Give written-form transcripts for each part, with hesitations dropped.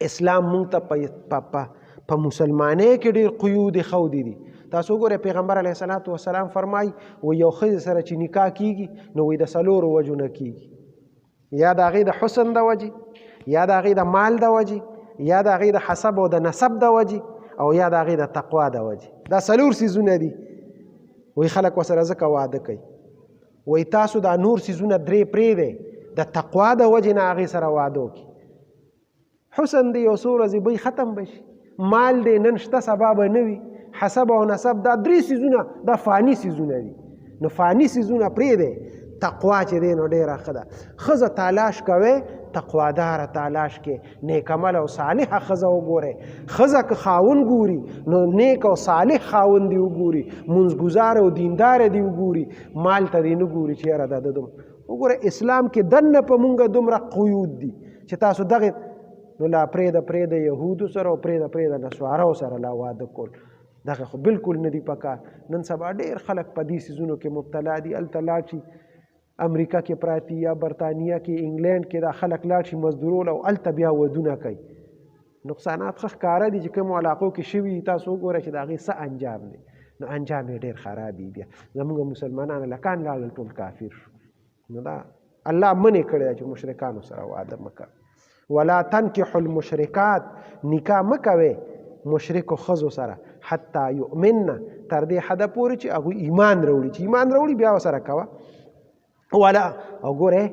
اسلام مونږ ته په مسلمانۍ کې ډېر قیود ښودي دي. تاسو وګورئ پیغمبر علیه الصلاة والسلام فرمایي و یو ښځې سره چې نکاح کیږي نو وایي د 4 وجو نه کیږي، یا د هغې د حسن د وجې، یا د هغې د مال د وجې، یا د هغې د حسب او د نسب د وجې، او یا د هغې د تقوا د وجې. دا 4 څیزونه دي. وایي خلک ورسره ځکه واده کوي. وایي تاسو دا نور څیزونه 3 پرېږدئ، د تقوا د وجې نه هغې سره واده وکړي. حسن دی یو څو ورځې بی ختم به شي، مال دی نن شته سبا به نه وي، حسب او نسب دا 3 څیزونه دا فاني څیزونه دي. نو فاني څیزونه پرېږدئ، تقوا چې دی نو ډېره ښه ده. ښځه تلاش کوئ، تقواداره تلاش کې، نیک عمل او صالحه ښځه وګورئ. ښځه که خاوند ګوري نو نیک او صالح خاوند دی وګوري، منځګزار او دیندار دی وګوري، مال ته دی نه ګوري چې یاره دا د وګوره اسلام کې دننه په مونږه دومره قیود دي چې تاسو دغه نو لا پرېږده یهودو سره او پرېږده نسوارو سره لا واده کول، دغه خو بالکل نه دي پکار. نن سبا ډېر خلک په دې څیزونو کې مبتلا دي. هلته لاړ شي امریکا کې پراته یا برطانیه کې انګلینډ کې دا خلک لاړ شي مزدورول او هلته بیا ودونه کوي. نقصانات ښه ښکاره دي چې کومو علاقو کې شوي تاسو وګورئ چې د هغې څه انجام دی. نو انجام یې ډېر خراب وي. بیا زموږ مسلمانان لکان لاړل ټول کافر شو. نو دا الله منې کړی ده چې مشرکانو سره واده مه کوه. ولا تنکحوا المشرکات، نکاح مه کوئ مشرکو ښځو سره حتی یؤمنن، تر دې حده پورې چې هغوی ایمان راوړي. چې ایمان راوړي بیا ورسره کوه. ولا او ګورئ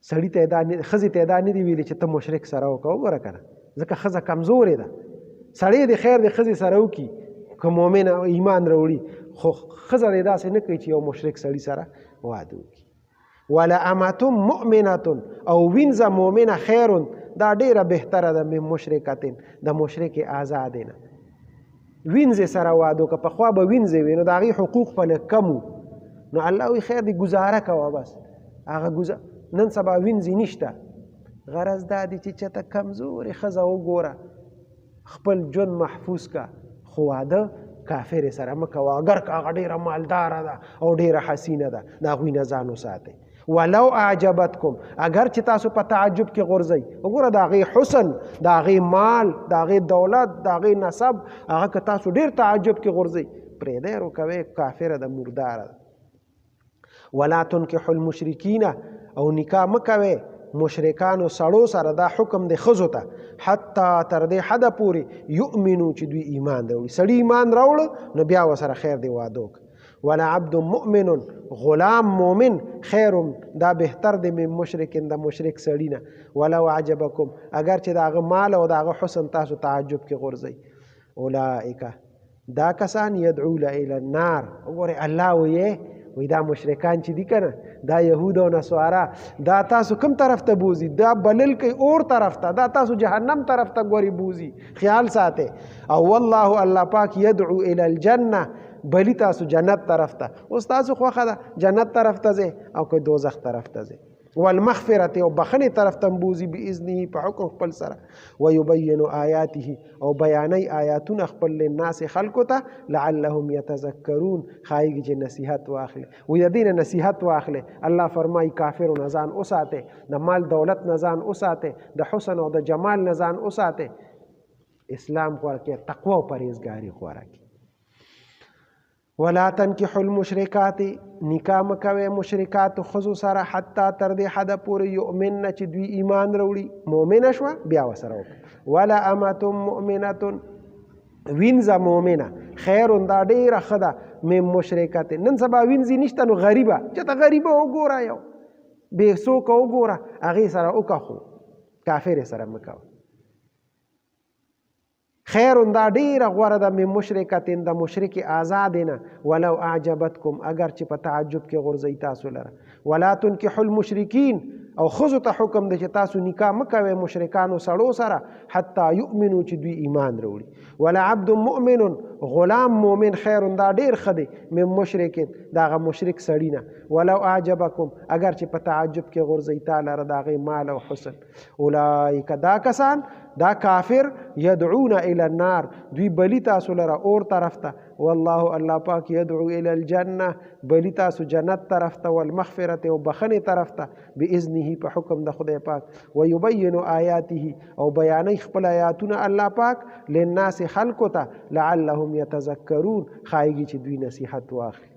سړي ته ښځې ته دا نه دي ویلي چې ته مشرک سره وکړه. وګوره که نه، ځکه ښځه کمزورې ده. سړی د خیر د ښځې سره وکړي که مؤمن ایمان راوړي، خو ښځه دې داسې نه کوي چې یو مشرک سړي سره واده وکړي. ولا امة مؤمنة، او وینځه مؤمنه خیر، دا ډیره بهتره ده من مشرکتین، د مشرک آزادې نه. وینځې سره واده که پخوا به وینځې وي نو د هغې حقوق په لږ کم وو. نو الله وی خیر دی گزاره کوه. بس هغه نن سبا وینځې نشته. غرض دا دی چې چېرته کمزورې ښځه وګوره، خپل ژوند محفوظ که، خو واده کافرې سره مه کوه. اگر که هغه ډېره مالداره ده او ډېره حسینه ده، د هغوی نه ځان وساتئ. ولو اعجبتکم، اگر چې تاسو په تعجب کې غورځئ. وګوره د هغې حسن، د هغې مال، د هغې دولت، د هغې نسب، هغه که تاسو ډېر تعجب کې غورځئ، پرېږدئ روکوئ، کافره ده، مرداره ده. ولا تنکحوا المشرکین، او نکاح مه کوئ مشرکانو سړو سره. دا حکم دی ښځو ته، حتی تر دې حده پورې یؤمنو چې دوی ایمان راوړي. سړي ایمان راوړه نو بیا ورسره خیر دی واده وکړه. ولا عبد مؤمن، غلام مؤمن خیر، دا بهتر دی من مشرکن، د مشرک سړي نه. ولو عجبکم، اگر چې د هغه مال او د هغه حسن تاسو تعجب کې غورځئ. اولئک، دا کسان یدعون الی النار. وګورئ الله وی دا مشرکان چې دي که نه، دا یهود او نصارا، دا تاسو کوم طرف ته بوزي؟ دا بلل کوي اور طرف ته، دا تاسو جهنم طرف ته ګوري بوزي. خیال ساتئ. او والله الله پاک یدعو الی الجنه، بلی تاسو جنت طرف ته. اوس تاسو خوښه ده جنت طرف ته ځئ او که دوزخ طرف ته ځئ. والمغفرة، او بخنې طرف ته بوزي بإذنه، په حکم خپل سره. ويبين آیاته، او بیانوي آیاتونه خپل للناس خلکو ته، لعلهم یتذکرون، ښایي چې نصیحت واخلي. وایي د دې نه نصیحت واخلئ. الله فرمایي کافرو نه ځان وساتئ، د مال دولت نه ځان وساتئ، د حسن او د جمال نه ځان وساتئ. اسلام غوره کړئ، تقوا او پرهیزګاري غوره کړئ. ولا تنکحوا المشرکات، نکاح مه کوئ مشرکاتو ښځو سره حتی تر دې حده پورې یؤمنن چې دوی ایمان راوړي. مؤمنه شوه بیا ورسره وکړه. ولا امة مؤمنة، وینځه مؤمنه خیر، دا ډېره ښه ده من مشرکت. نن سبا وینځې نشته نو غریبه، چېرته غریبه وګوره، یو بې څوکه وګوره، هغې سره وکړه، خو کافرې سره مه کوه. خیر، دا ډیره غوره ده من مشرکتین، د مشرک آزاد نه. ولو اعجبتکم، اگر چې په تعجب کې غورځئ تاسو لره. ولا تنکحوا المشرکین، او ښځو ته حکم دی چې تاسو نکاح مه کوئ مشرکانو سړو سره حتی یؤمنو چې دوی ایمان راوړي. ولا عبد مؤمن، غلام مؤمن خیر دا ډیر خدي من مشرک دا مشرک سړی نه ولو اعجبکم اگر چې په تعجب کې غورځي تعالی را داغه مال او حسن اولئک دا کسان دا کافر يدعون الى النار دوی بلی تاسو لره اور طرف ته والله الله پاک يدعو الى الجنه بلی تاسو جنت طرف ته والمغفرة او بخنه طرف ته باذنه په حکم د خدای پاک ويبين آیاته او بیانې خپل آیاتونه الله پاک للناس خلقته لعلهم يتذكرون خایږي چې دوی نصیحت واخلي